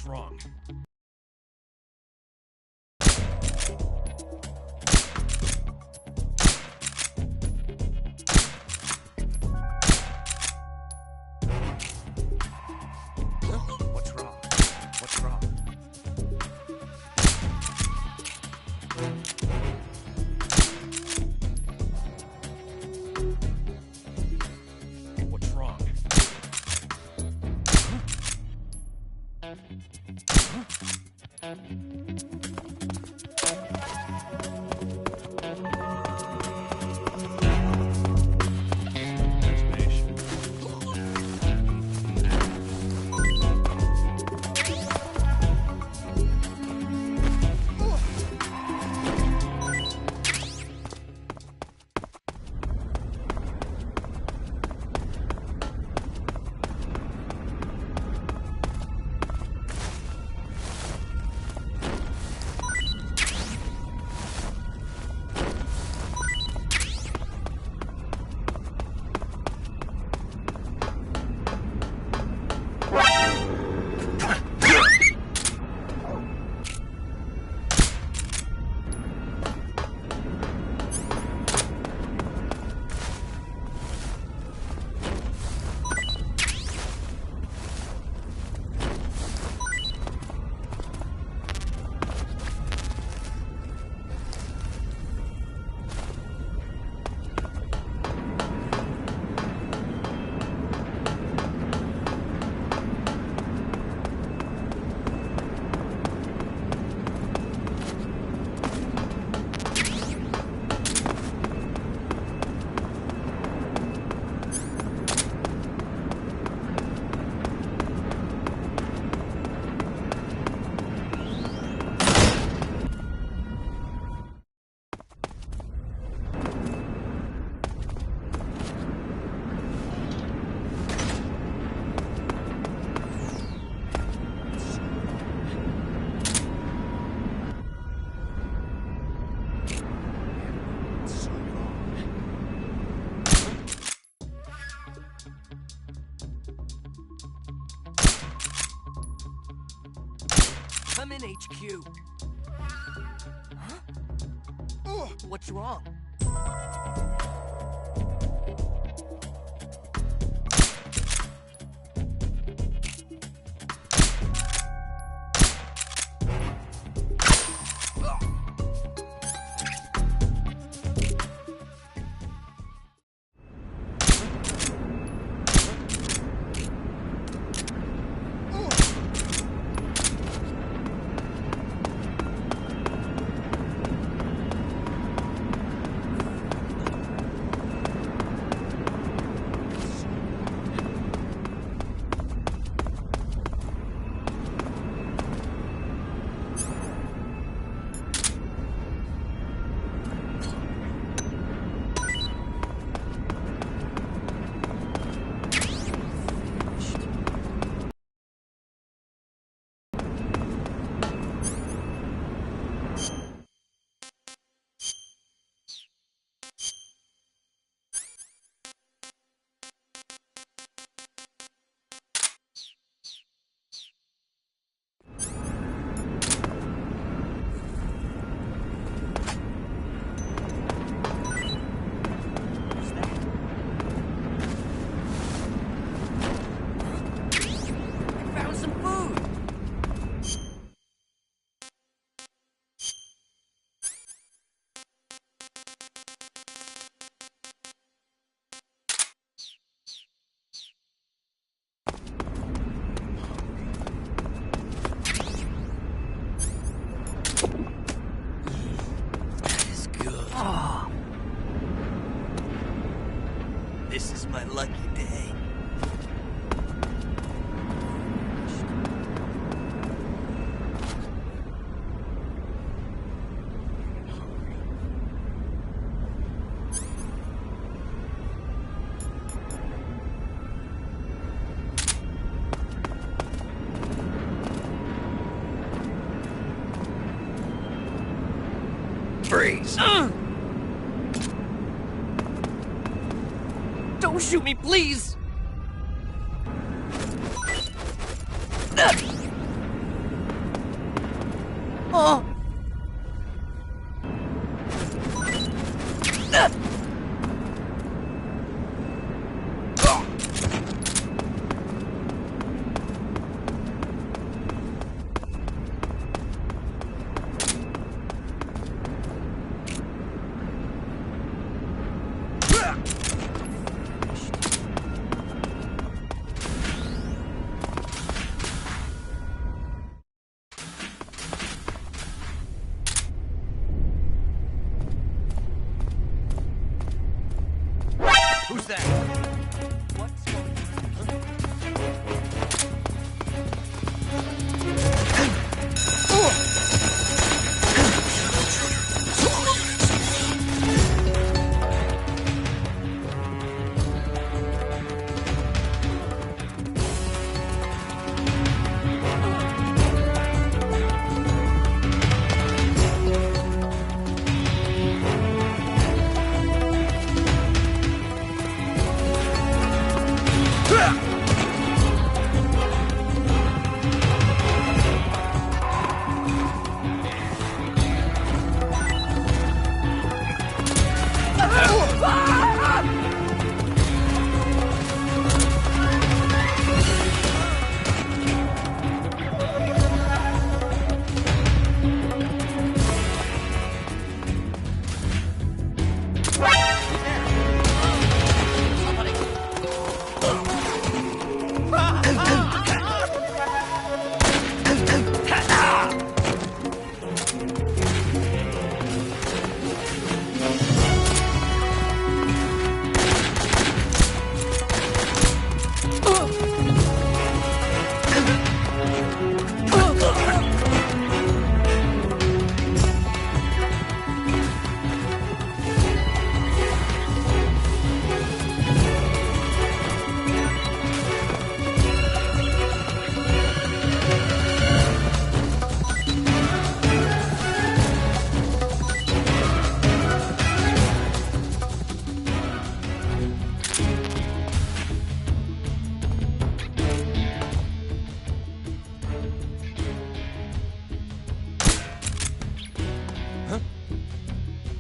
What's wrong? What's wrong? What's wrong? What's wrong? I'm in HQ. Huh? What's wrong? This is my lucky day. Freeze! Don't shoot me, please! Who's that? What's going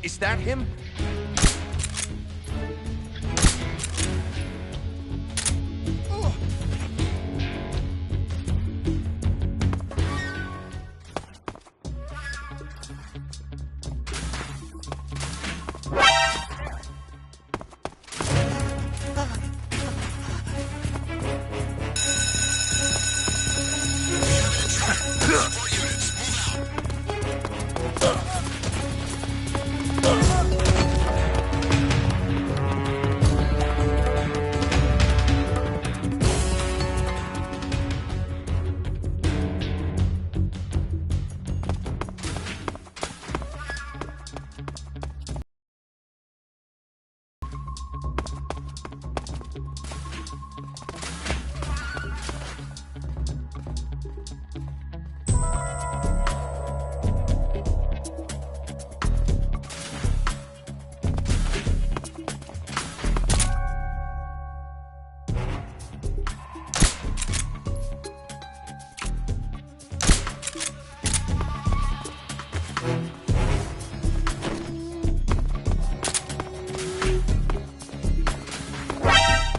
Is that him?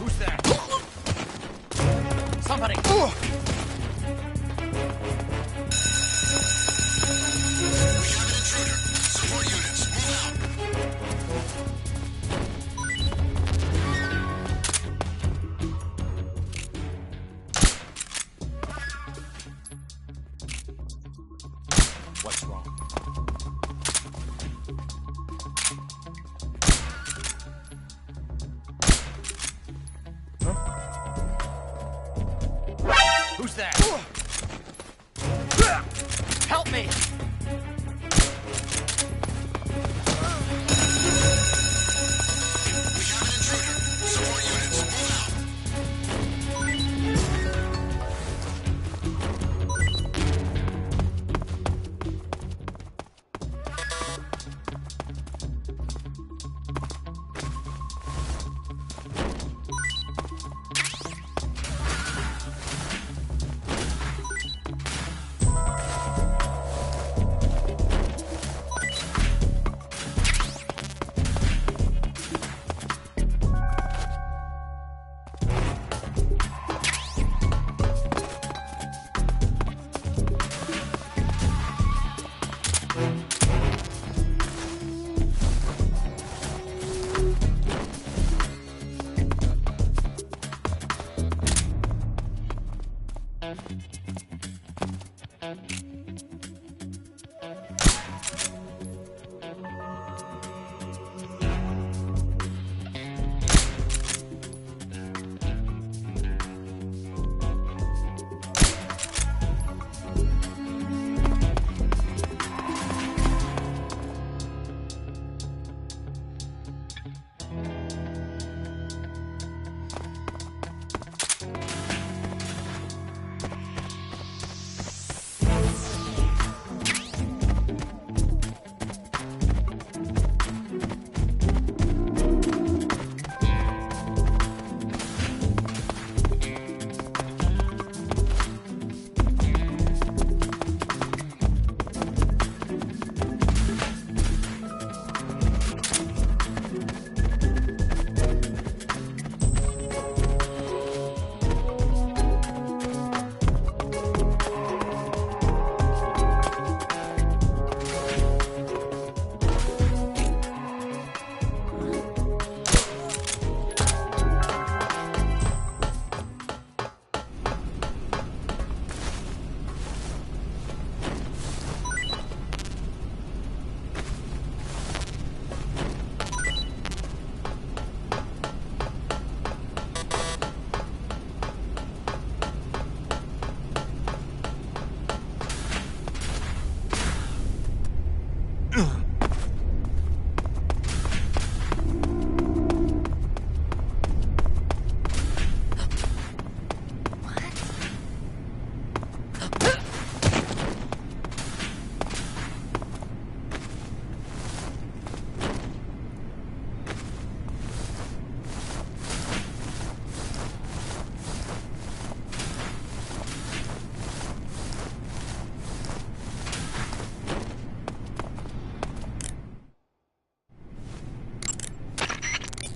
Who's that? Somebody! What's wrong? Who's that? Help me!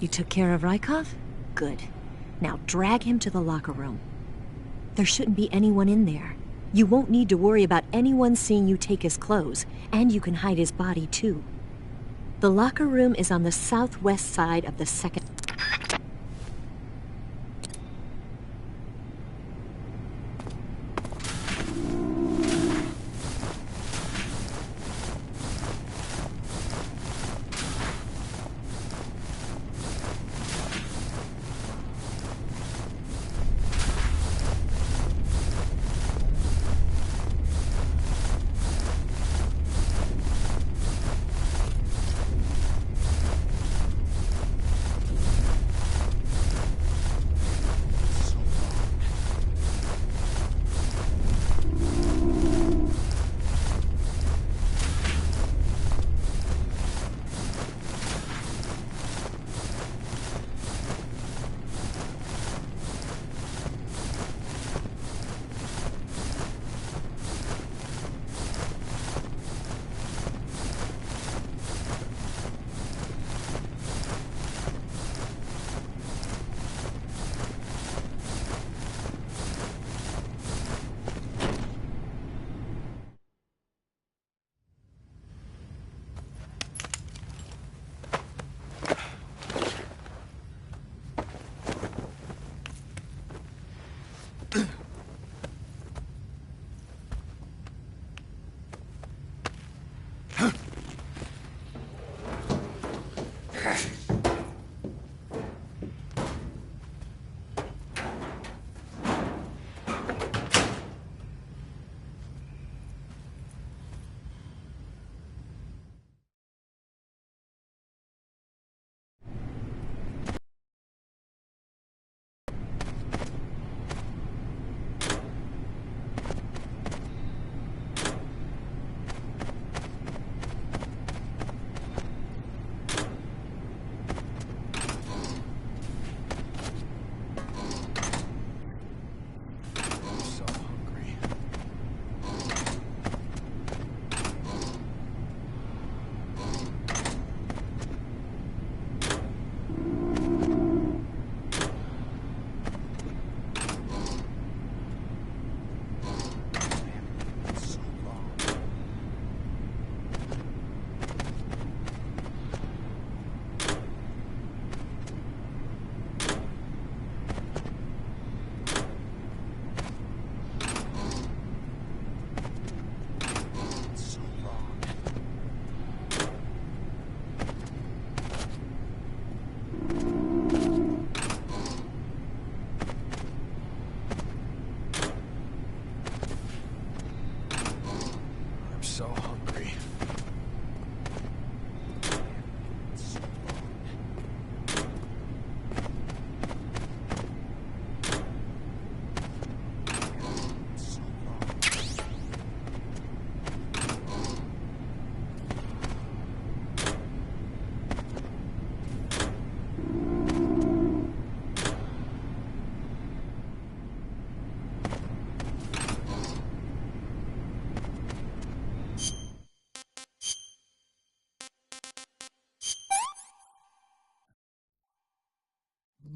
You took care of Rykov? Good. Now drag him to the locker room. There shouldn't be anyone in there. You won't need to worry about anyone seeing you take his clothes, and you can hide his body too. The locker room is on the southwest side of the second... So hungry.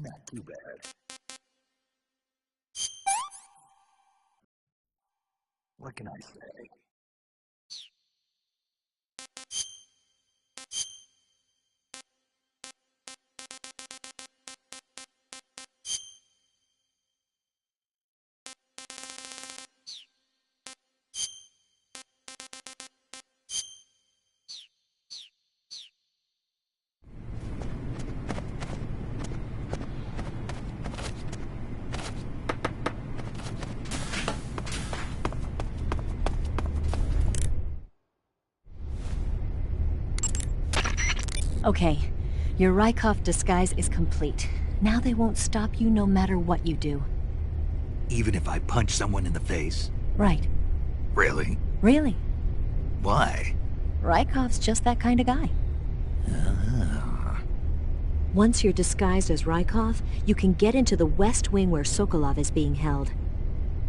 Not too bad. What can I say? Okay, your Rykov disguise is complete. Now they won't stop you no matter what you do. Even if I punch someone in the face? Right. Really? Really. Why? Rykov's just that kind of guy. Once you're disguised as Rykov, you can get into the West Wing where Sokolov is being held.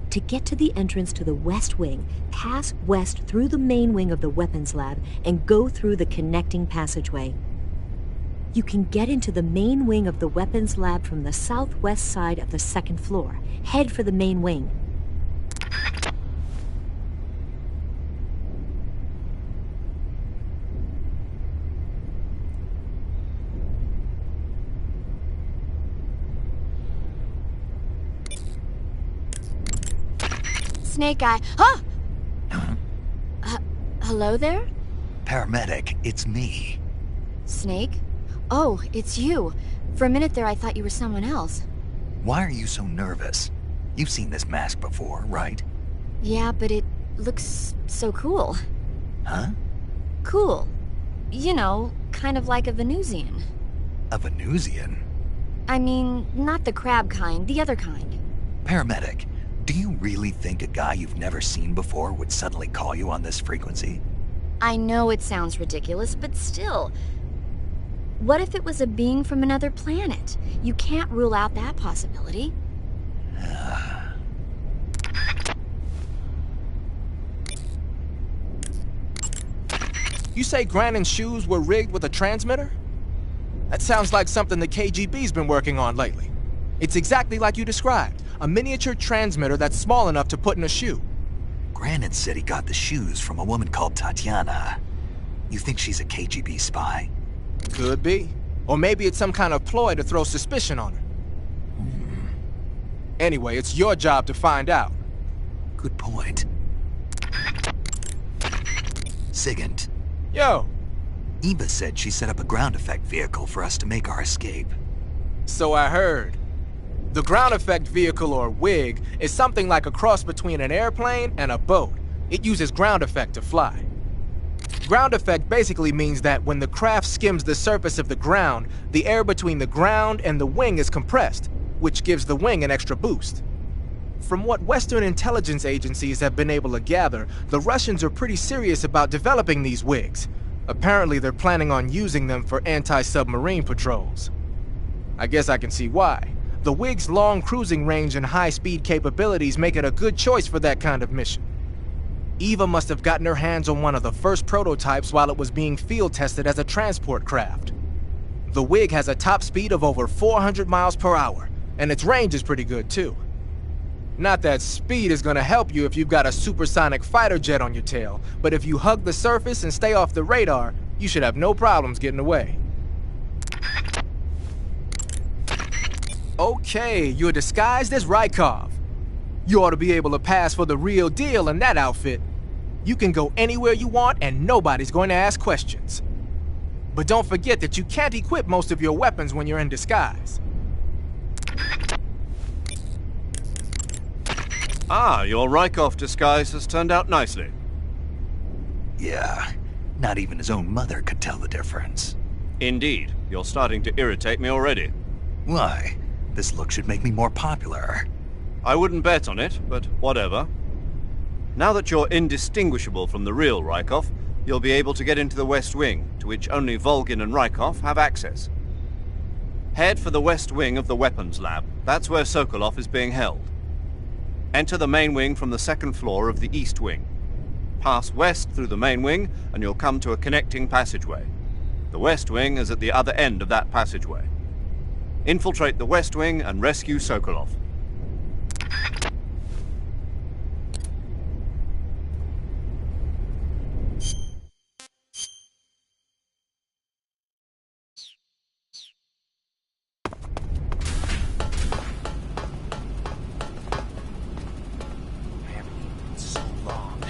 To get to the entrance to the West Wing, pass west through the main wing of the weapons lab and go through the connecting passageway. You can get into the main wing of the weapons lab from the southwest side of the second floor. Head for the main wing. Snake Eye. Huh? Hello there? Paramedic, it's me. Snake? Oh, it's you. For a minute there, I thought you were someone else. Why are you so nervous? You've seen this mask before, right? Yeah, but it looks so cool. Huh? Cool. You know, kind of like a Venusian. A Venusian? I mean, not the crab kind, the other kind. Paramedic, do you really think a guy you've never seen before would suddenly call you on this frequency? I know it sounds ridiculous, but still. What if it was a being from another planet? You can't rule out that possibility. You say Grannon's shoes were rigged with a transmitter? That sounds like something the KGB's been working on lately. It's exactly like you described, a miniature transmitter that's small enough to put in a shoe. Grannon said he got the shoes from a woman called Tatiana. You think she's a KGB spy? Could be. Or maybe it's some kind of ploy to throw suspicion on her. Anyway, it's your job to find out. Good point. Sigint. Yo! Eva said she set up a ground effect vehicle for us to make our escape. So I heard. The ground effect vehicle, or WIG, is something like a cross between an airplane and a boat. It uses ground effect to fly. Ground effect basically means that when the craft skims the surface of the ground, the air between the ground and the wing is compressed, which gives the wing an extra boost. From what Western intelligence agencies have been able to gather, the Russians are pretty serious about developing these WIGs. Apparently they're planning on using them for anti-submarine patrols. I guess I can see why. The WIG's long cruising range and high-speed capabilities make it a good choice for that kind of mission. Eva must have gotten her hands on one of the first prototypes while it was being field tested as a transport craft. The WIG has a top speed of over 400 miles per hour, and its range is pretty good too. Not that speed is gonna help you if you've got a supersonic fighter jet on your tail, but if you hug the surface and stay off the radar, you should have no problems getting away. Okay, you're disguised as Rykov. You ought to be able to pass for the real deal in that outfit. You can go anywhere you want and nobody's going to ask questions. But don't forget that you can't equip most of your weapons when you're in disguise. Ah, your Rykov disguise has turned out nicely. Yeah, not even his own mother could tell the difference. Indeed, you're starting to irritate me already. Why? This look should make me more popular. I wouldn't bet on it, but whatever. Now that you're indistinguishable from the real Rykov, you'll be able to get into the West Wing, to which only Volgin and Rykov have access. Head for the West Wing of the Weapons Lab. That's where Sokolov is being held. Enter the main wing from the second floor of the East Wing. Pass west through the main wing, and you'll come to a connecting passageway. The West Wing is at the other end of that passageway. Infiltrate the West Wing and rescue Sokolov. I haven't eaten in so long.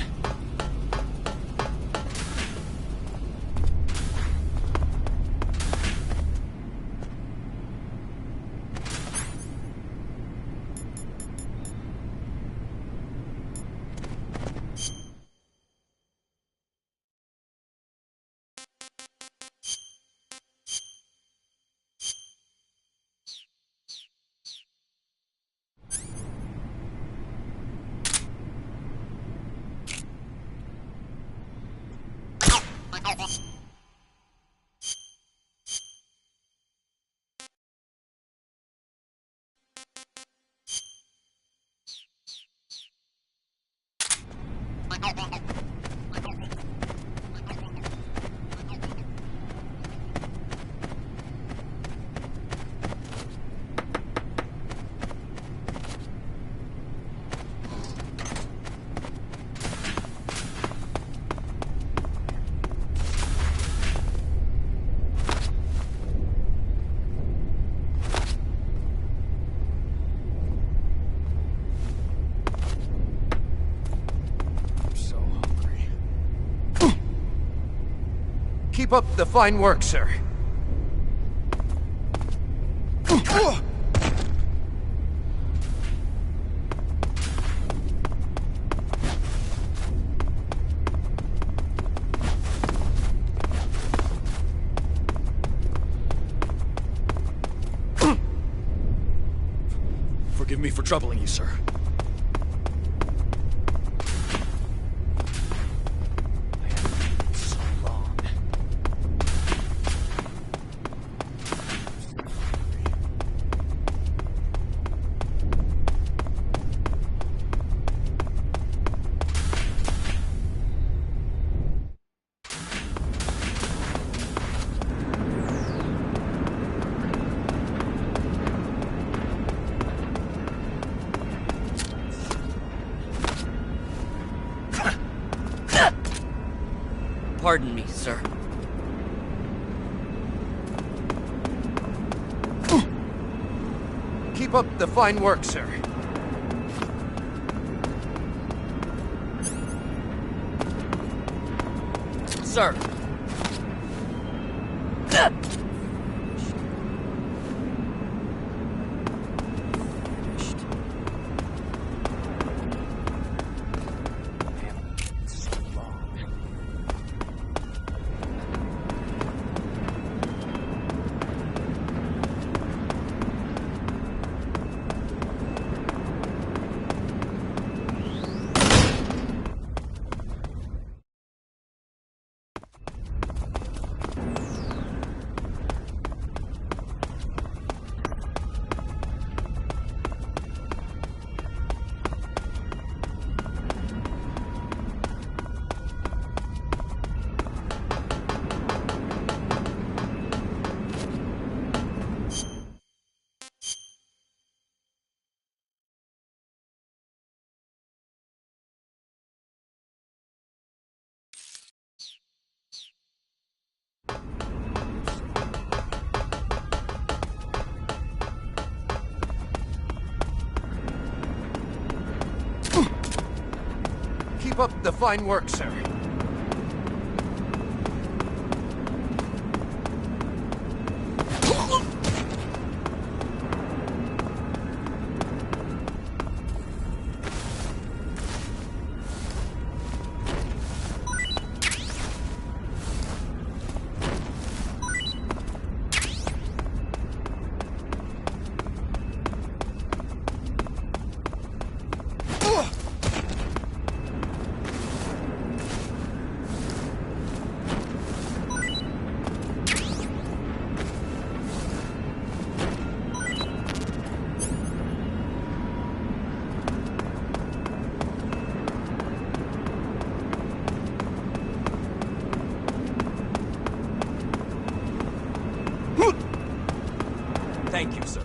Keep up the fine work, sir. Forgive me for troubling you, sir. So long. Pardon me, sir. Keep up the fine work, sir. Sir! Keep up the fine work, sir. Thank you, sir.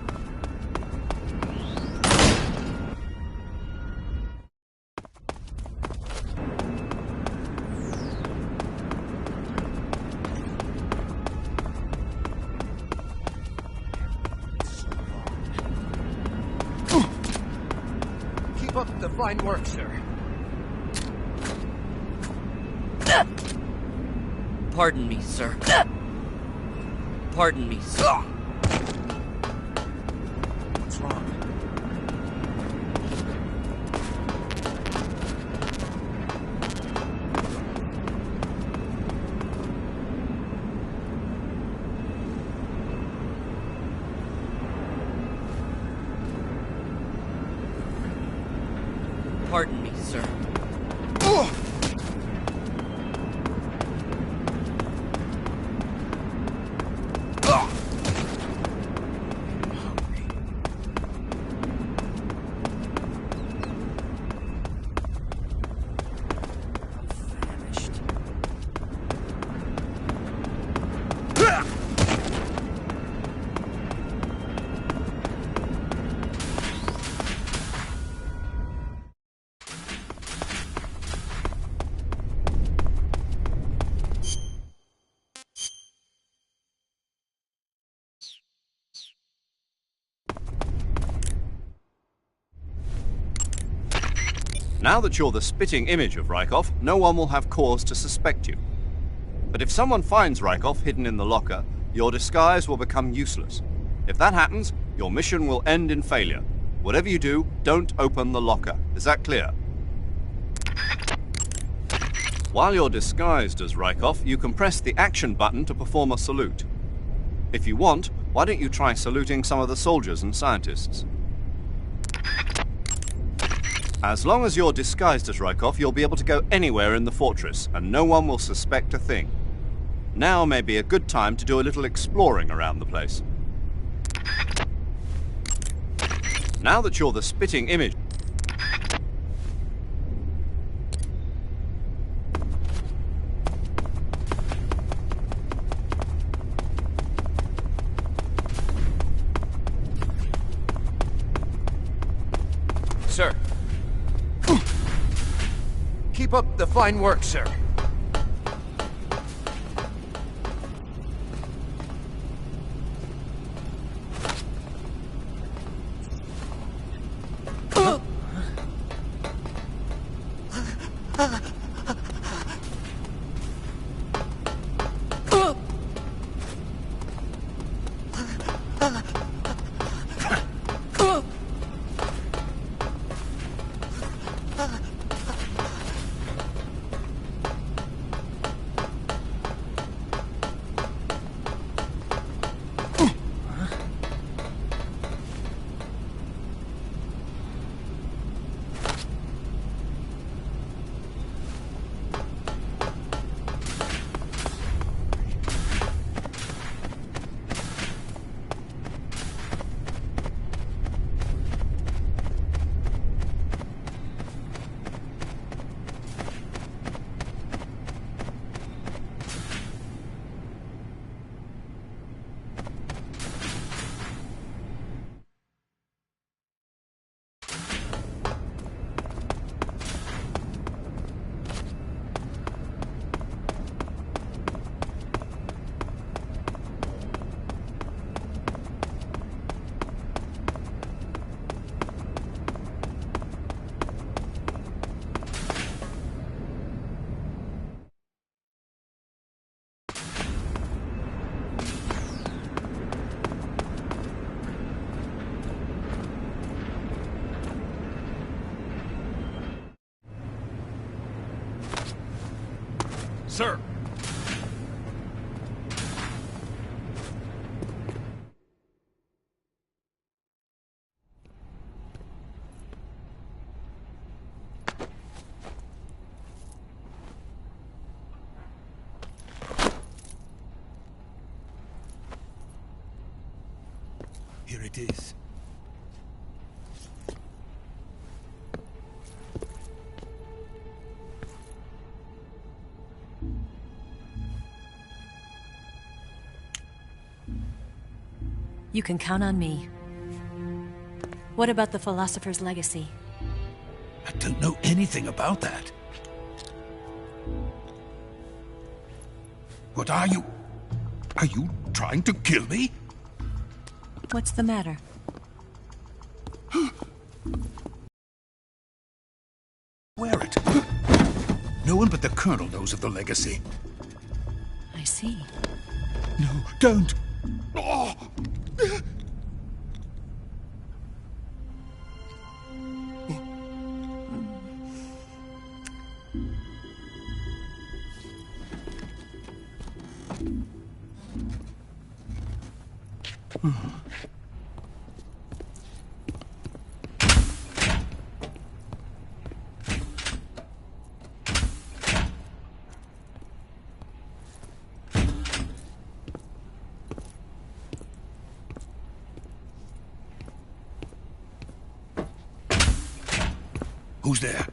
Keep up the fine work, sir. Pardon me, sir. Pardon me, sir. What's wrong? Pardon me, sir. Now that you're the spitting image of Rykov, no one will have cause to suspect you. But if someone finds Rykov hidden in the locker, your disguise will become useless. If that happens, your mission will end in failure. Whatever you do, don't open the locker. Is that clear? While you're disguised as Rykov, you can press the action button to perform a salute. If you want, why don't you try saluting some of the soldiers and scientists? As long as you're disguised as Rykov, you'll be able to go anywhere in the fortress, and no one will suspect a thing. Now may be a good time to do a little exploring around the place. Now that you're the spitting image... Sir. Keep up the fine work, sir. Sir. Here it is. You can count on me. What about the philosopher's legacy? I don't know anything about that. What are you? Are you trying to kill me? What's the matter? Wear it. No one but the Colonel knows of the legacy. I see. No, don't. Oh. Who's there?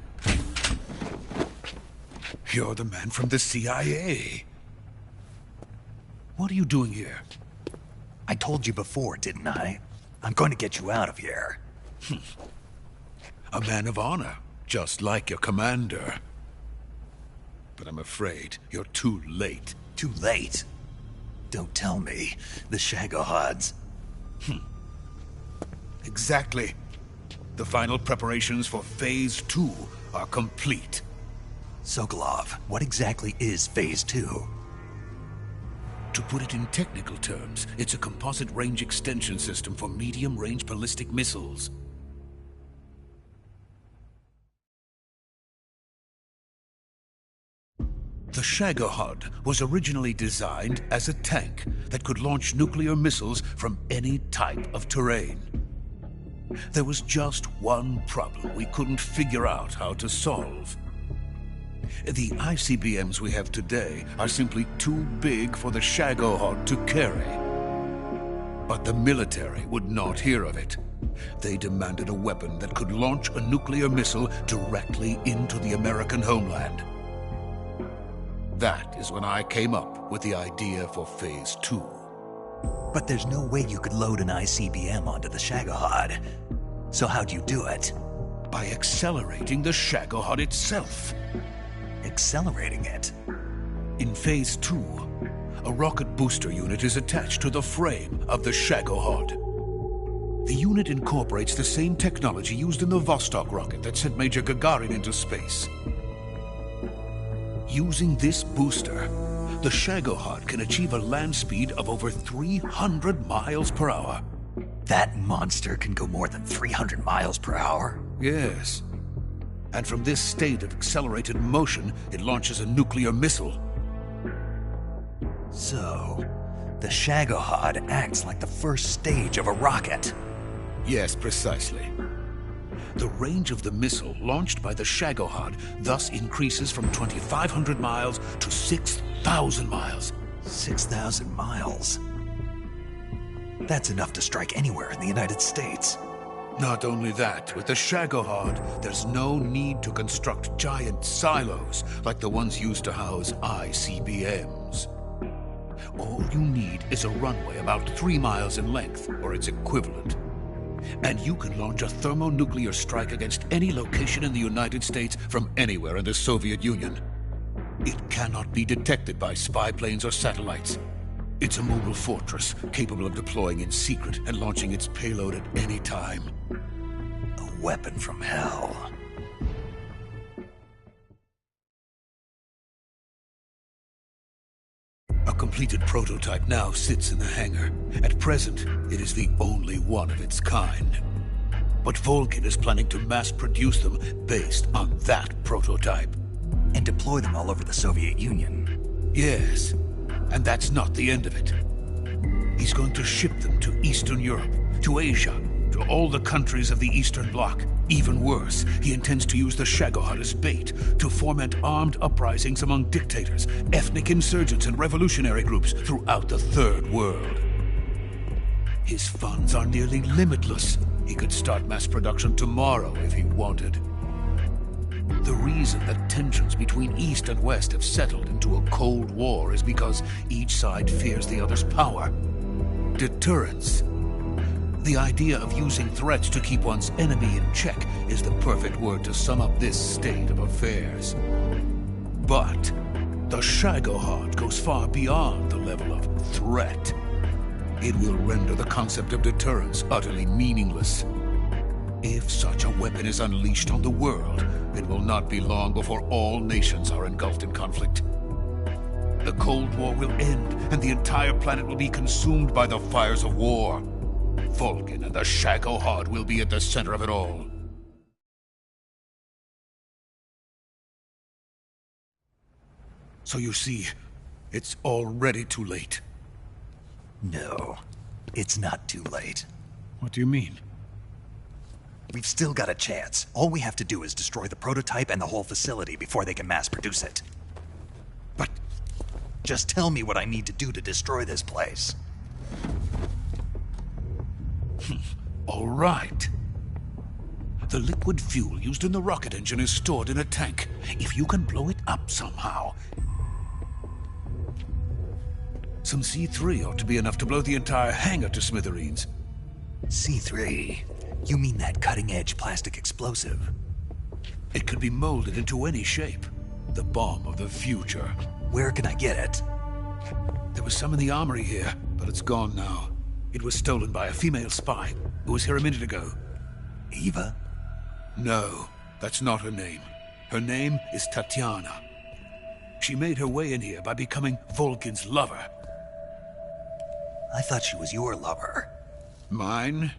You're the man from the CIA. What are you doing here? I told you before, didn't I? I'm going to get you out of here. A man of honor, just like your commander. But I'm afraid you're too late. Too late? Don't tell me. The Shagohods. Exactly. The final preparations for Phase 2 are complete. Sokolov, what exactly is Phase 2? To put it in technical terms, it's a composite range extension system for medium-range ballistic missiles. The Shagohod was originally designed as a tank that could launch nuclear missiles from any type of terrain. There was just one problem we couldn't figure out how to solve. The ICBMs we have today are simply too big for the Shagohod to carry. But the military would not hear of it. They demanded a weapon that could launch a nuclear missile directly into the American homeland. That is when I came up with the idea for Phase 2. But there's no way you could load an ICBM onto the Shagohod. So how'd you do it? By accelerating the Shagohod itself. Accelerating it? In Phase 2, a rocket booster unit is attached to the frame of the Shagohod. The unit incorporates the same technology used in the Vostok rocket that sent Major Gagarin into space. Using this booster, the Shagohod can achieve a land speed of over 300 miles per hour. That monster can go more than 300 miles per hour? Yes. And from this state of accelerated motion, it launches a nuclear missile. So, the Shagohod acts like the first stage of a rocket. Yes, precisely. The range of the missile launched by the Shagohod thus increases from 2,500 miles to 6,000 miles. 6,000 miles? That's enough to strike anywhere in the United States. Not only that, with the Shagohod, there's no need to construct giant silos like the ones used to house ICBMs. All you need is a runway about 3 miles in length, or its equivalent. And you can launch a thermonuclear strike against any location in the United States from anywhere in the Soviet Union. It cannot be detected by spy planes or satellites. It's a mobile fortress, capable of deploying in secret and launching its payload at any time. A weapon from hell. A completed prototype now sits in the hangar. At present, it is the only one of its kind. But Vulcan is planning to mass-produce them based on that prototype. And deploy them all over the Soviet Union. Yes, and that's not the end of it. He's going to ship them to Eastern Europe, to Asia, to all the countries of the Eastern Bloc. Even worse, he intends to use the Shagohod as bait to foment armed uprisings among dictators, ethnic insurgents, and revolutionary groups throughout the Third World. His funds are nearly limitless. He could start mass production tomorrow if he wanted. The reason that tensions between East and West have settled into a Cold War is because each side fears the other's power. Deterrence. The idea of using threats to keep one's enemy in check is the perfect word to sum up this state of affairs. But the Shagohod goes far beyond the level of threat. It will render the concept of deterrence utterly meaningless. If such a weapon is unleashed on the world, it will not be long before all nations are engulfed in conflict. The Cold War will end, and the entire planet will be consumed by the fires of war. Vulcan and the Shagohod will be at the center of it all. So you see, it's already too late. No, it's not too late. What do you mean? We've still got a chance. All we have to do is destroy the prototype and the whole facility before they can mass produce it. But just tell me what I need to do to destroy this place. All right. The liquid fuel used in the rocket engine is stored in a tank. If you can blow it up somehow... Some C3 ought to be enough to blow the entire hangar to smithereens. C3? You mean that cutting-edge plastic explosive? It could be molded into any shape. The bomb of the future. Where can I get it? There was some in the armory here, but it's gone now. It was stolen by a female spy who was here a minute ago. Eva? No, that's not her name. Her name is Tatiana. She made her way in here by becoming Vulcan's lover. I thought she was your lover. Mine?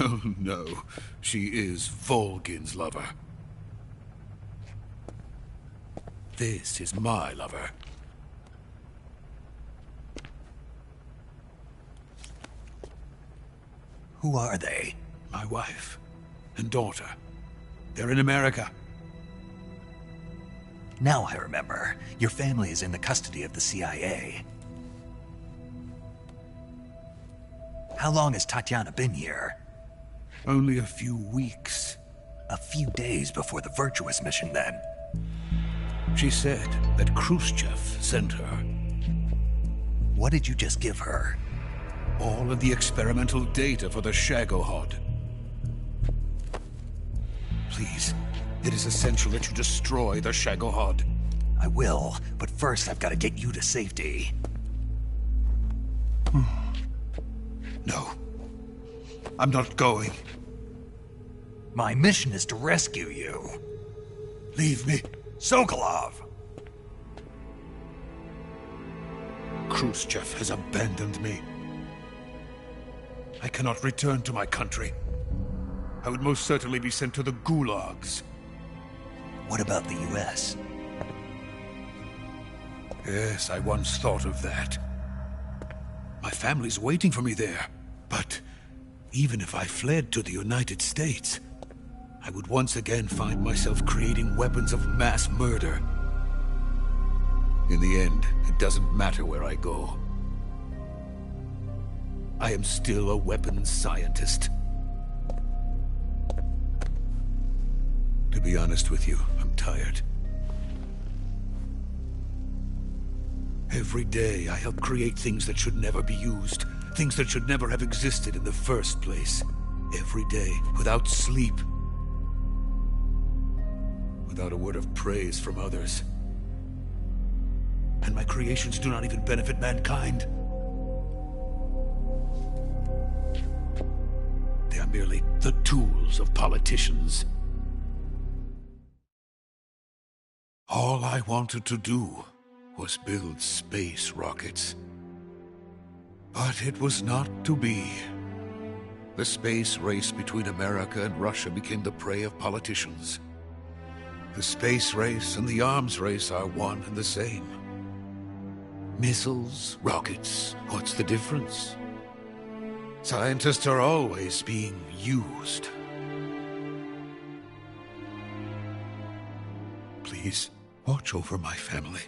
Oh, no. She is Volgin's lover. This is my lover. Who are they? My wife and daughter. They're in America. Now I remember. Your family is in the custody of the CIA. How long has Tatiana been here? Only a few weeks. A few days before the Virtuous mission, then. She said that Khrushchev sent her. What did you just give her? All of the experimental data for the Shagohod. Please, it is essential that you destroy the Shagohod. I will, but first I've got to get you to safety. No. I'm not going. My mission is to rescue you. Leave me. Sokolov! Khrushchev has abandoned me. I cannot return to my country. I would most certainly be sent to the gulags. What about the US? Yes, I once thought of that. My family's waiting for me there. But even if I fled to the United States, I would once again find myself creating weapons of mass murder. In the end, it doesn't matter where I go. I am still a weapons scientist. To be honest with you, I'm tired. Every day, I help create things that should never be used. Things that should never have existed in the first place. Every day, without sleep. Without a word of praise from others. And my creations do not even benefit mankind. They are merely the tools of politicians. All I wanted to do was build space rockets. But it was not to be. The space race between America and Russia became the prey of politicians. The space race and the arms race are one and the same. Missiles, rockets, what's the difference? Scientists are always being used. Please, watch over my family.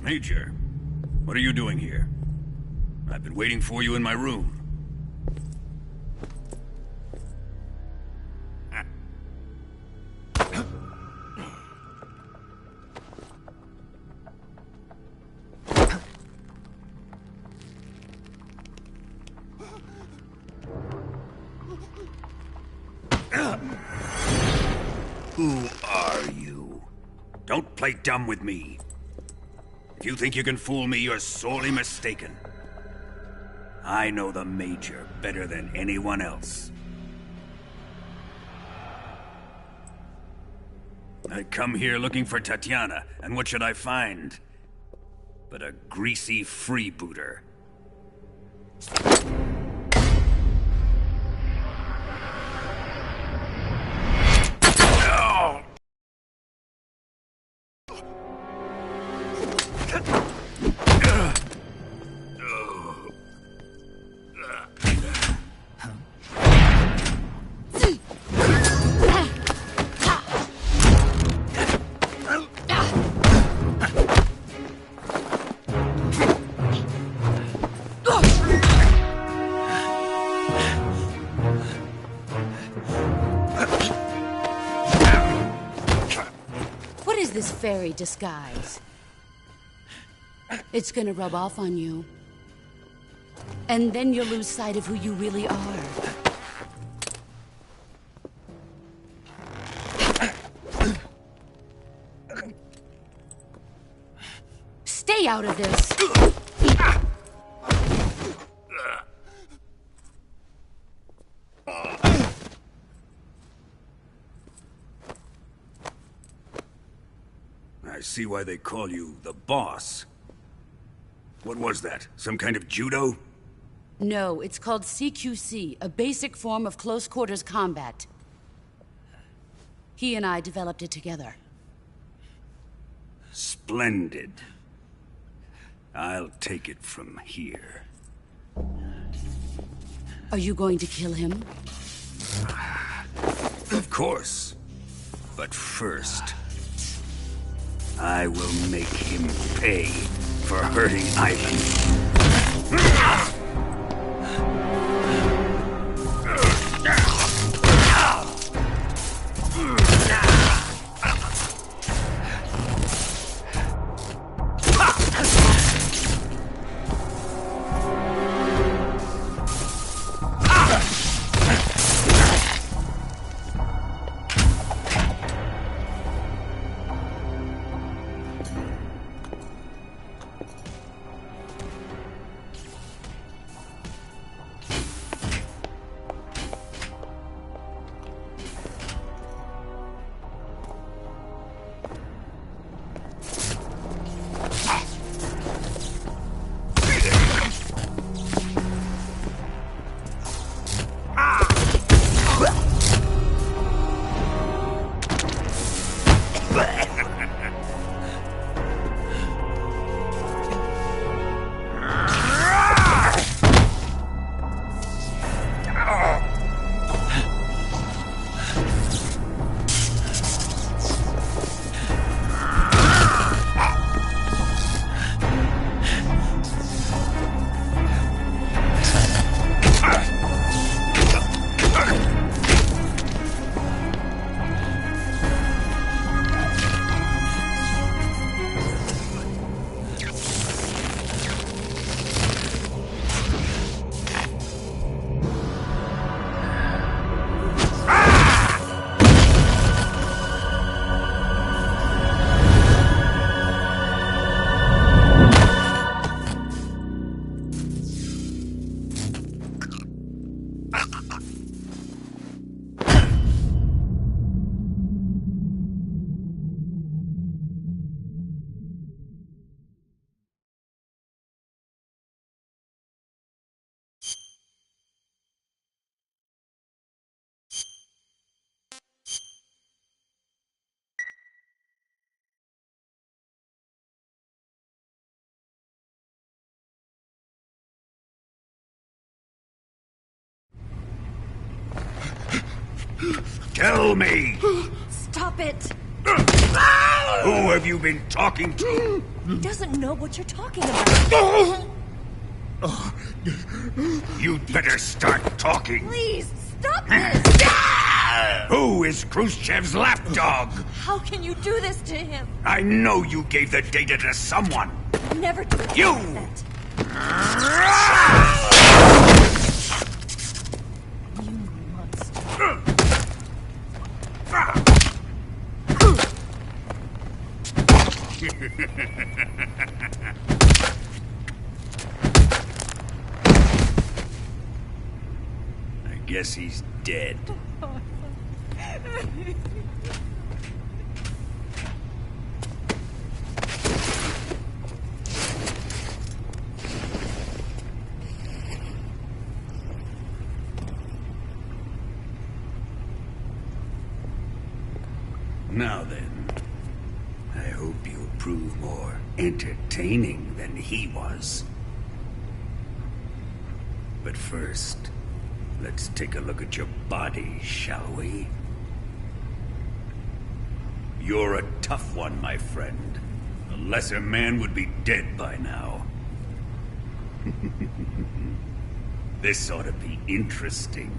Major, what are you doing here? I've been waiting for you in my room. Who are you? Don't play dumb with me. If you think you can fool me, you're sorely mistaken. I know the Major better than anyone else. I come here looking for Tatiana, and what should I find? But a greasy freebooter. This fairy disguise. It's gonna rub off on you. And then you'll lose sight of who you really are. Stay out of this! I see why they call you the boss. What was that? Some kind of judo? No, it's called CQC, a basic form of close quarters combat. He and I developed it together. Splendid. I'll take it from here. Are you going to kill him? Of course. But first, I will make him pay for hurting Ivan. Tell me! Stop it! Who have you been talking to? He doesn't know what you're talking about. You'd better start talking. Please, stop this! Who is Khrushchev's lapdog? How can you do this to him? I know you gave the data to someone. Never do You! that. You monster. I guess he's dead. Now then, I hope you'll prove more entertaining than he was. But first, let's take a look at your body, shall we? You're a tough one, my friend. A lesser man would be dead by now. This ought to be interesting.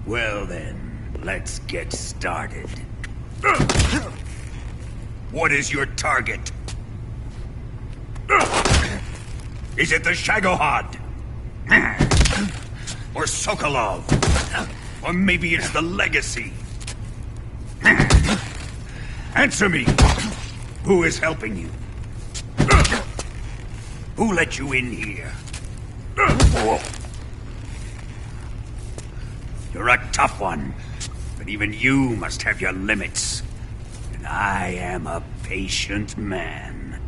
Well then, let's get started. What is your target? Is it the Shagohod? Or Sokolov? Or maybe it's the Legacy? Answer me! Who is helping you? Who let you in here? You're a tough one, but even you must have your limits. And I am a patient man.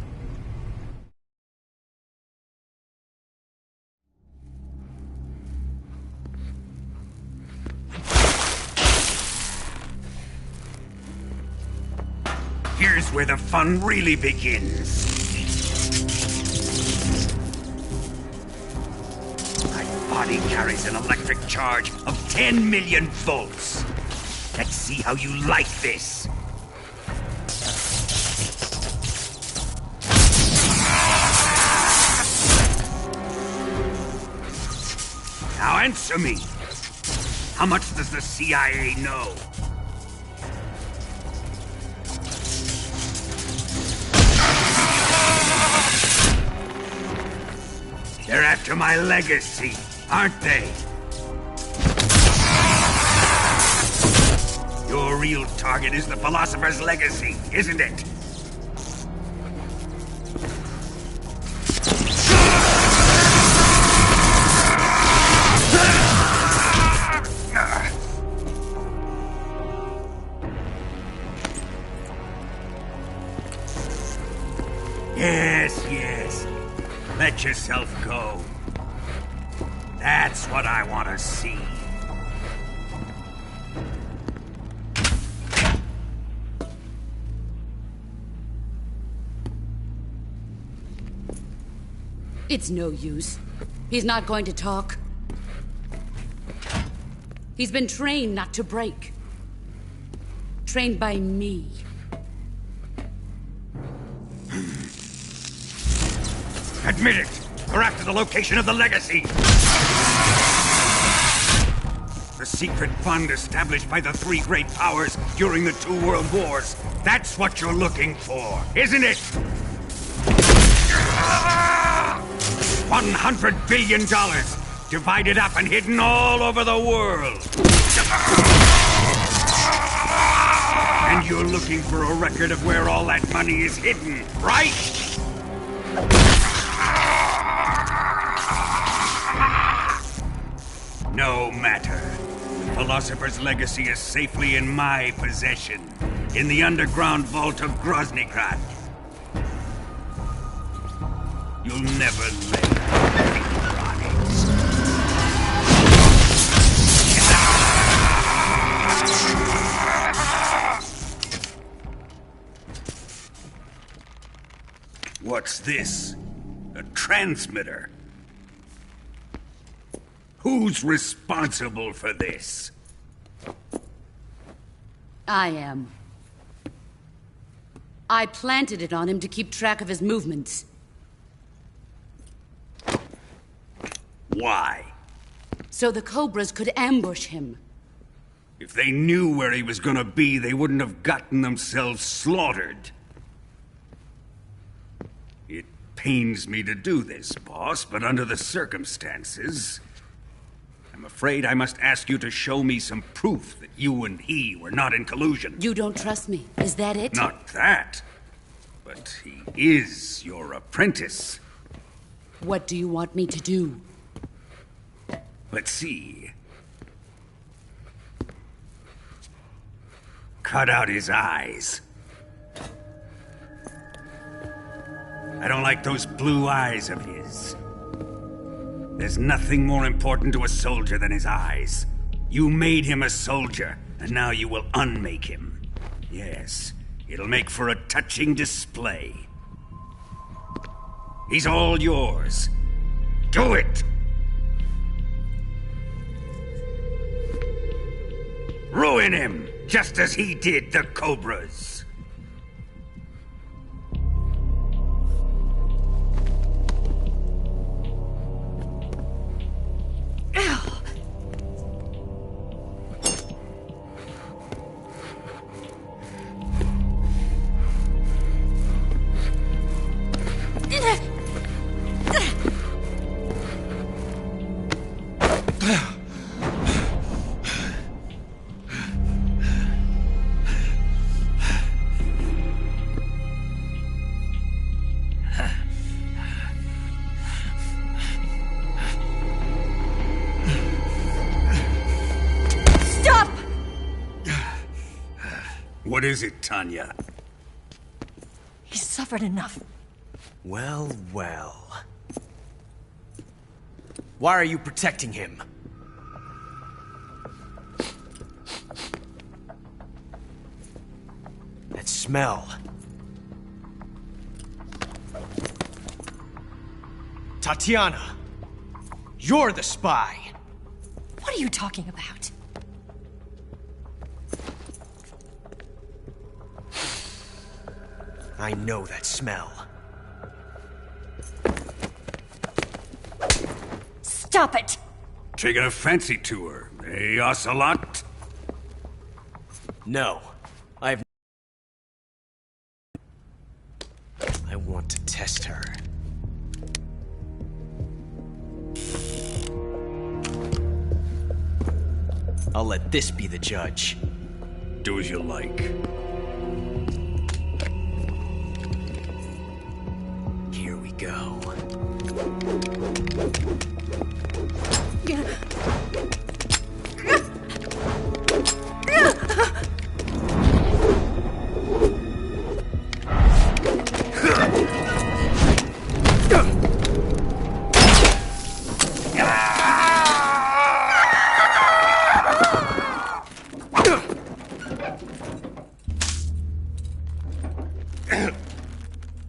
Here's where the fun really begins. My body carries an electric charge of 10 million volts. Let's see how you like this. Now answer me. How much does the CIA know? They're after my legacy, aren't they? Your real target is the Philosopher's Legacy, isn't it? Yes. Let yourself go. That's what I want to see. It's no use. He's not going to talk. He's been trained not to break. Trained by me. Admit it! We're after the location of the Legacy! The secret fund established by the three great powers during the 2 world wars. That's what you're looking for, isn't it? $100 billion, divided up and hidden all over the world. And you're looking for a record of where all that money is hidden, right? No matter. The Philosopher's Legacy is safely in my possession, in the underground vault of Groznygrad. You'll never lay a finger on it. What's this? A transmitter? Who's responsible for this? I am. I planted it on him to keep track of his movements. Why? So the Cobras could ambush him. If they knew where he was gonna be, they wouldn't have gotten themselves slaughtered. It pains me to do this, boss, but under the circumstances, I'm afraid I must ask you to show me some proof that you and he were not in collusion. You don't trust me, is that it? Not that. But he is your apprentice. What do you want me to do? Let's see. Cut out his eyes. I don't like those blue eyes of his. There's nothing more important to a soldier than his eyes. You made him a soldier, and now you will unmake him. Yes, it'll make for a touching display. He's all yours. Do it! Ruin him, just as he did the Cobras. What is it, Tanya? He's suffered enough. Well, well. Why are you protecting him? That smell. Tatiana! You're the spy! What are you talking about? I know that smell. Stop it! Taking a fancy to her, eh, Ocelot? No. I want to test her. I'll let this be the judge. Do as you like. Here we go.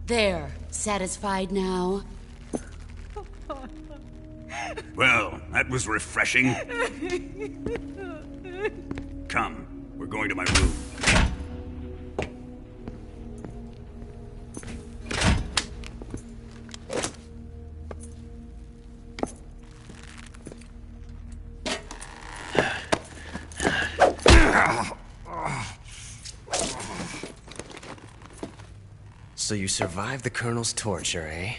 There. Satisfied now? Well, that was refreshing. Come, we're going to my room. So you survived the Colonel's torture, eh?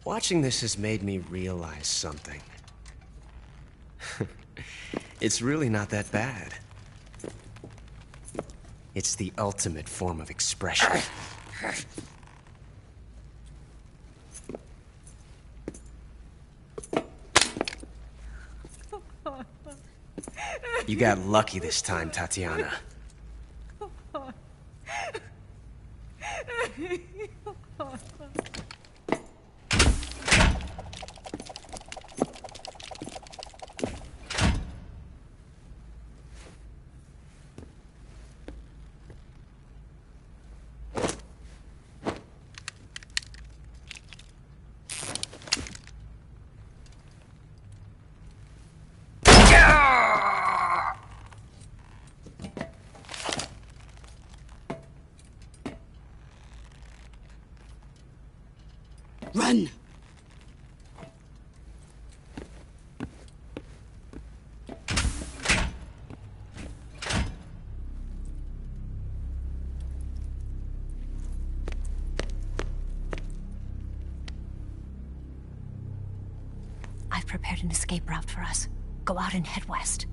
Watching this has made me realize something. It's really not that bad. It's the ultimate form of expression. You got lucky this time, Tatiana. Run! I've prepared an escape route for us. Go out and head west.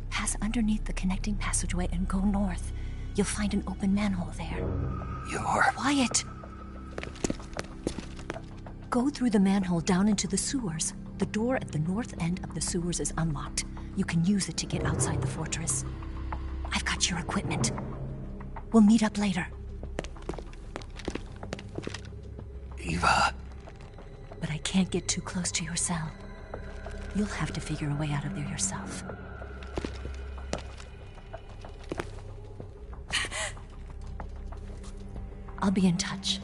Pass underneath the connecting passageway and go north. You'll find an open manhole there. You're... Quiet! Go through the manhole down into the sewers. The door at the north end of the sewers is unlocked. You can use it to get outside the fortress. I've got your equipment. We'll meet up later. Eva... But I can't get too close to your cell. You'll have to figure a way out of there yourself. I'll be in touch.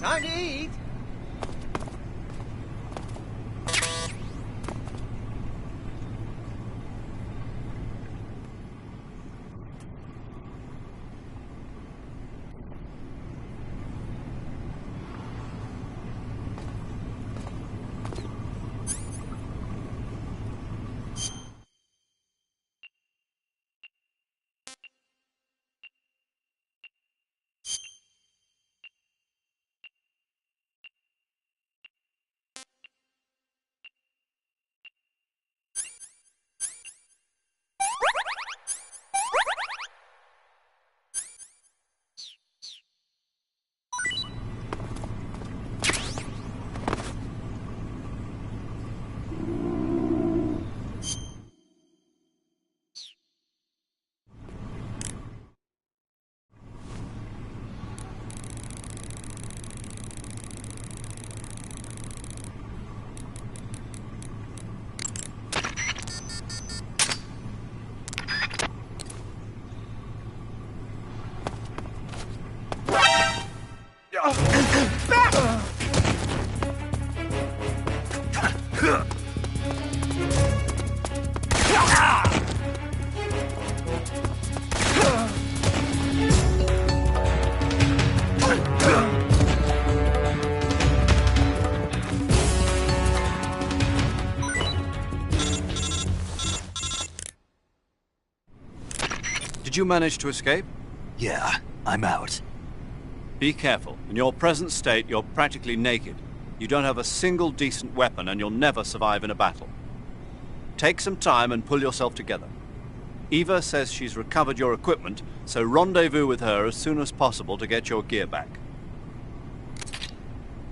Time to eat! Did you manage to escape? Yeah, I'm out. Be careful. In your present state, you're practically naked. You don't have a single decent weapon, and you'll never survive in a battle. Take some time and pull yourself together. Eva says she's recovered your equipment, so rendezvous with her as soon as possible to get your gear back.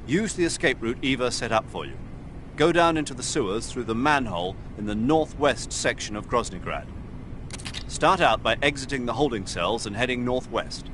Use the escape route Eva set up for you. Go down into the sewers through the manhole in the northwest section of Groznygrad. Start out by exiting the holding cells and heading northwest.